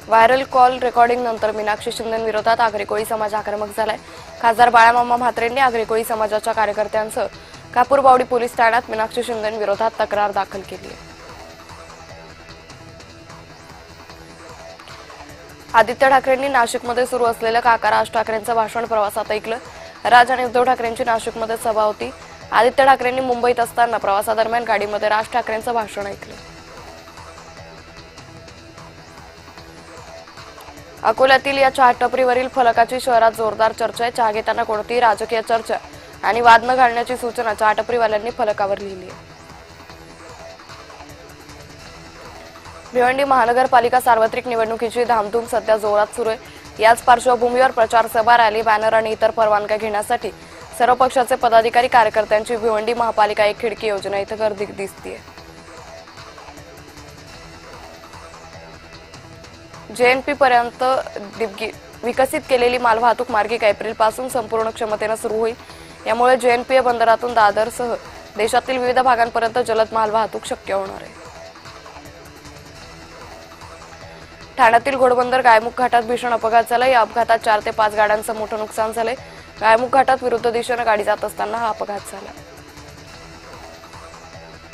Viral call recording नंतर मीनाक्षी शिंदेविरोधात आगरी कोळी समाज आक्रमक झालाय। खासदार बाळामामा म्हात्रेंनी आगरी कोळी समाजाच्या कार्यकर्त्यांसह कापूरबावडी पोलीस ठाण्यात मीनाक्षी शिंदेविरोधात तक्रार दाखल केली आहे। आदित्य ठाकरेंनी नाशिकमध्ये सुरू असलेल्या काका राज ठाकरेंचं भाषण प्रवासात ऐकलं। राज आणि उद्धव ठाकरेंची नाशिकमध्ये सभा होती। आदित्य ठाकरेंनी मुंबईत असताना प्रवासादरम्यान गाडीमध्ये राज ठाकरेंचं भाषण ऐकलं। अकोल्यातील या चहा टपरीवरील फलकाची शहरात जोरदार चर्चा आहे। चहा घेताना कोणतीही राजकीय चर्चा आणि वाद न घालण्याची सूचना चहा टपरीवाल्यांनी फलकावर लिहिली आहे। भिवंडी महानगरपालिका सार्वत्रिक निवडणुकीची धामधूम सध्या जोरात सुरू आहे। याच पार्श्वभूमीवर प्रचार सभा, रॅली, बॅनर आणि इतर परवानग्या घेण्यासाठी सर्व पक्षाचे पदाधिकारी कार्यकर्त्यांची भिवंडी महापालिका एक खिडकी योजना इथं गर्दी दिसतेय। जेएनपी पर्यंत विकसित केलेली मालवाहतूक मार्गिका एप्रिलपासून संपूर्ण क्षमतेने सुरू होईल। यामुळे जेएनपीए बंदरातून दादरसह देशातील विविध भागांपर्यंत जलद मालवाहतूक शक्य होणार आहे। ठाण्यातील घोडबंदर गायमुख घाटात भीषण अपघात झाला। या अपघातात 4 ते 5 गाड्यांचं मोठं नुकसान झालंय। गायमुख घाटात विरुद्ध दिशेने गाडी जात असताना हा अपघात झाला।